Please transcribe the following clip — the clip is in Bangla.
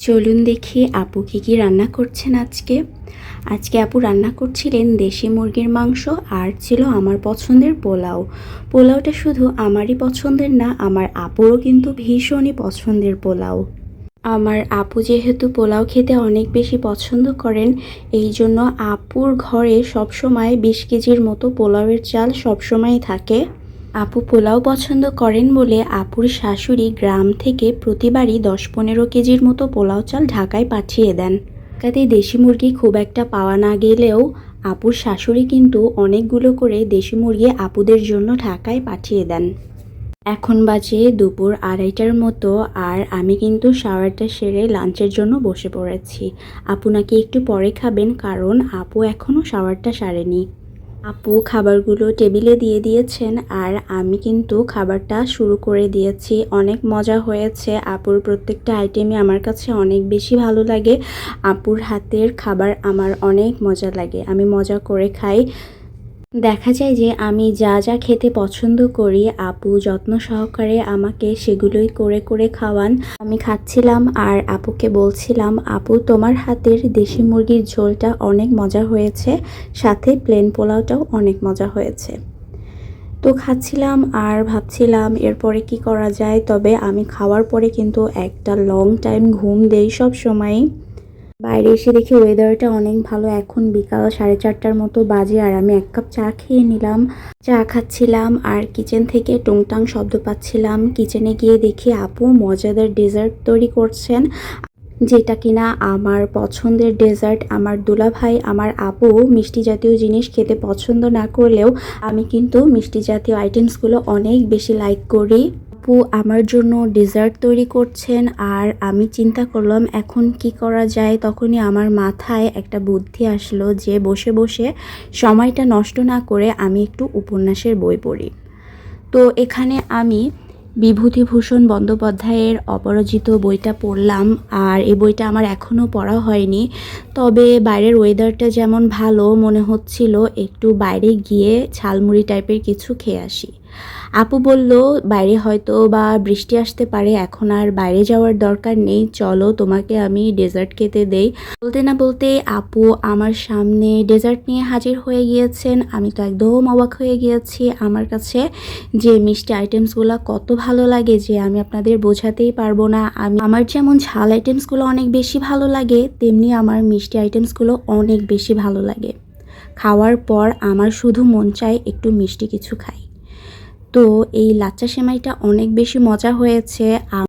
চলুন দেখি আপু কি রান্না করছেন আজকে আপু রান্না করছিলেন দেশি মুরগির মাংস আর ছিল আমার পছন্দের পোলাও। পোলাওটা শুধু আমারই পছন্দের না, আমার আপুরও কিন্তু ভীষণই পছন্দের পোলাও। আমার আপু যেহেতু পোলাও খেতে অনেক বেশি পছন্দ করেন, এই জন্য আপুর ঘরে সবসময় 20 কেজির মতো পোলাওয়ের চাল সবসময় থাকে। আপু পোলাও পছন্দ করেন বলে আপুর শাশুড়ি গ্রাম থেকে প্রতিবারই 10-15 কেজির মতো পোলাও চাল ঢাকায় পাঠিয়ে দেন। ঢাকাতে দেশি মুরগি খুব একটা পাওয়া না গেলেও আপুর শাশুড়ি কিন্তু অনেকগুলো করে দেশি মুরগি আপুদের জন্য ঢাকায় পাঠিয়ে দেন। এখন বাজে দুপুর 2:30টার মতো, আর আমি কিন্তু শাওয়ারটা সেরে লাঞ্চের জন্য বসে পড়েছি। আপু নাকি একটু পরে খাবেন, কারণ আপু এখনও শাওয়ারটা সারেনি। আপু খাবারগুলো টেবিলে দিয়ে দিয়েছেন আর আমি কিন্তু খাবারটা শুরু করে দিয়েছি। অনেক মজা হয়েছে। আপুর প্রত্যেকটা আইটেমই আমার কাছে অনেক বেশি ভালো লাগে। আপুর হাতের খাবার আমার অনেক মজা লাগে, আমি মজা করে খাই। দেখা যায় যে আমি যা যা খেতে পছন্দ করি আপু যত্ন সহকারে আমাকে সেগুলোই করে করে খাওয়ান। আমি খাচ্ছিলাম আর আপুকে বলছিলাম, আপু তোমার হাতের দেশি মুরগির ঝোলটা অনেক মজা হয়েছে, সাথে প্লেন পোলাওটাও অনেক মজা হয়েছে। তো খাচ্ছিলাম আর ভাবছিলাম এরপরে কি করা যায়। তবে আমি খাওয়ার পরে কিন্তু একটা লং টাইম ঘুম দেই সব সময়ই। বাইরে এসে দেখি ওয়েদারটা অনেক ভালো। এখন বিকাল 4:30টার মতো বাজে আর আমি 1 কাপ চা খেয়ে নিলাম। চা খাচ্ছিলাম আর কিচেন থেকে টুংটাং শব্দ পাচ্ছিলাম। কিচেনে গিয়ে দেখি আপু মজাদার ডেজার্ট তৈরি করছেন, যেটা কিনা আমার পছন্দের ডেজার্ট। আমার দুলাভাই আমার আপু মিষ্টি জাতীয় জিনিস খেতে পছন্দ না করলেও আমি কিন্তু মিষ্টি জাতীয় আইটেমসগুলো অনেক বেশি লাইক করি। আপু আমার জন্য ডেজার্ট তৈরি করছেন আর আমি চিন্তা করলাম এখন কি করা যায়। তখনই আমার মাথায় একটা বুদ্ধি আসলো যে বসে বসে সময়টা নষ্ট না করে আমি একটু উপন্যাসের বই পড়ি। তো এখানে আমি বিভূতিভূষণ বন্দ্যোপাধ্যায়ের অপরাজিত বইটা পড়লাম আর এই বইটা আমার এখনও পড়া হয়নি। তবে বাইরের ওয়েদারটা যেমন ভালো, মনে হচ্ছিল একটু বাইরে গিয়ে ঝালমুড়ি টাইপের কিছু খেয়ে আসি। আপু বলল বাইরে হয়তো বা বৃষ্টি আসতে পারে, এখন আর বাইরে যাওয়ার দরকার নেই, চলো তোমাকে আমি ডেজার্ট খেতে দেই। বলতে না বলতে আপু আমার সামনে ডেজার্ট নিয়ে হাজির হয়ে গিয়েছেন। আমি তো একদম অবাক হয়ে গিয়েছি। আমার কাছে যে মিষ্টি আইটেমসগুলো কত ভালো লাগে যে আমি আপনাদের বোঝাতেই পারবো না। আমার যেমন ঝাল আইটেমসগুলো অনেক বেশি ভালো লাগে, তেমনি আমার মিষ্টি আইটেমসগুলো অনেক বেশি ভালো লাগে। খাওয়ার পর আমার শুধু মন চায় একটু মিষ্টি কিছু খাই। তো এই লাচ্চা সেমাইটা অনেক বেশি মজা হয়েছে।